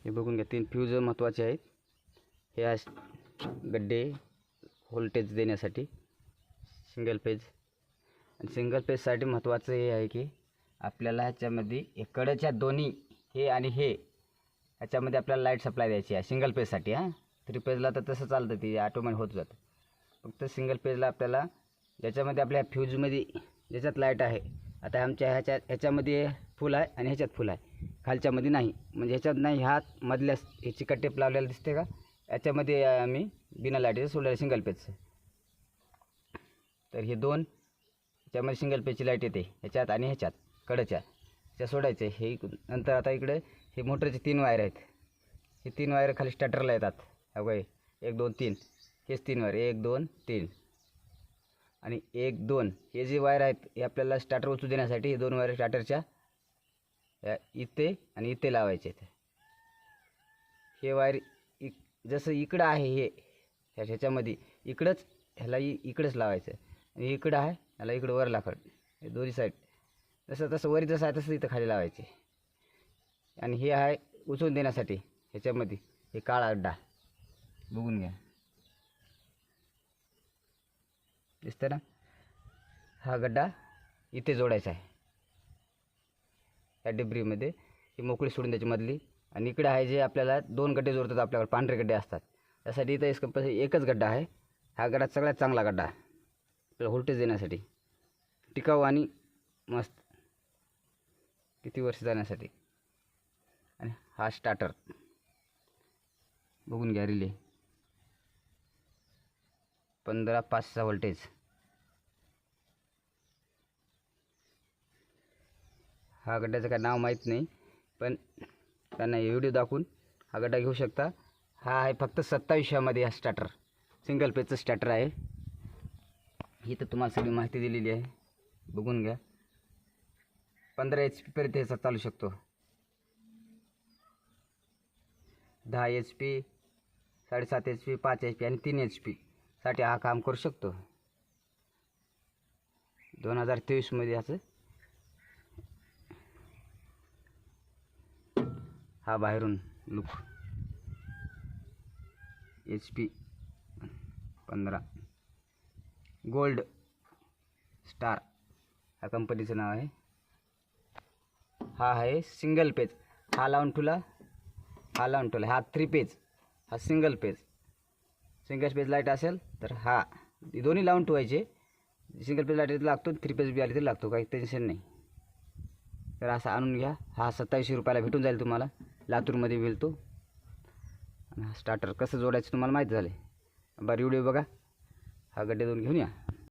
हे बघून घ्या, 3 फ्यूज महत्त्वाचे आहेत. हे गड्डे व्होल्टेज देण्यासाठी सिंगल पेज. आणि सिंगल पेजसाठी महत्त्वाचं हे आहे की आपल्याला ह्याच्यामध्ये इकडच्या दोन्ही हे आणि हे ह्याच्यामध्ये आपल्याला लाईट सप्लाय द्यायची आहे सिंगल पेजसाठी. 3 पेजला तर तसं चालतं, ते ऑटोमॅटिक होत जातं. फक्त सिंगल पेजला आपल्याला ज्याच्यामध्ये आपल्या फ्यूजमध्ये ज्याच्यात लाईट आहे, आता आमच्या ह्याच्यामध्ये फुल आहे आणि ह्याच्यात फुल आहे, खालच्यामध्ये नाही. म्हणजे ह्याच्यात नाही, ह्या मधल्या हे चिकट टेप लावलेला दिसते का, याच्यामध्ये आम्ही बिना लाईटीचं सोडलेलं सिंगल पेजचं. तर हे 2 ह्याच्यामध्ये सिंगल पेजची लाईट येते ह्याच्यात आणि ह्याच्यात कडच्या ह्याच्या सोडायचे. हे नंतर आता इकडे हे मोटरचे 3 वायर आहेत. हे 3 वायर खाली स्टार्टरला येतात. अगं 1 2 3 हेच 3 वायर 1 2 3 आणि 1 2 हे जे वायर आहेत हे आपल्याला स्टार्टर उचलू देण्यासाठी हे 2 वायर स्टार्टरच्या इथे आणि इथे लावायचे आहेत. हे वायर जसं इकडं आहे हे ह्याच्यामध्ये इकडंच ह्याला इकडंच लावायचं आणि इकडं आहे ह्याला इकडं वर लाकड, हे दोन्ही साईड जसं तसं वरी जसं आहे तसं इथं खाली लावायचे. आणि हे आहे उचलून देण्यासाठी ह्याच्यामध्ये हे काळा अड्डा बघून घ्या, दिसतं ना. हा गड्डा इथे जोडायचा आहे या डिब्रीमध्ये, ही मोकळी सोडून त्याची मधली. आणि इकडे आहे जे आपल्याला 2 गड्डे जोडतात, आपल्याकडे पांढरे गड्डे असतात, त्यासाठी इथं कंपल्सरी एकच गड्डा आहे. हा गड्डा सगळ्यात चांगला गड्डा आपल्याला व्होल्टेज देण्यासाठी, टिकाऊ आणि मस्त किती वर्ष जाण्यासाठी. आणि हा स्टार्टर बघून घ्या, रिले 15-5चा व्होल्टेज. हा गड्ड्याचं काय नाव माहीत नाही, पण त्यांना व्हिडिओ दाखवून हा गड्डा घेऊ शकता. हा आहे फक्त 2700मध्ये. हा स्टार्टर सिंगल पेजचं स्टार्टर आहे. ही तर तुम्हाला सगळी माहिती दिलेली आहे, बघून घ्या. 15 HP पर्यंत ह्याचा चालू शकतो. 10 HP, 7.5 HP, 5 HP आणि 3 HP साठी हा काम करू शकतो. 2023मध्ये ह्याचं हा बाहेरून लुक HP 15 गोल्ड स्टार ह्या कंपनीचं नाव आहे. हा आहे सिंगल पेज. हा लावून ठेवला, हा 3 पेज, हा सिंगल पेज लाईट असेल तर हा दोन्ही लावून ठेवायचे. सिंगल पेज लाईट लागतो, 3 पेज बी आली तरी लागतो, काही टेन्शन नाही. तर असं आणून घ्या. हा 2700 रुपयाला भेटून जाईल तुम्हाला, लातूरमध्ये मिळतो. आणि हा स्टार्टर कसं जोडायचं तुम्हाला माहीत झालं. बरं व्हिडिओ बघा, हा गड्डे 2 घेऊन या.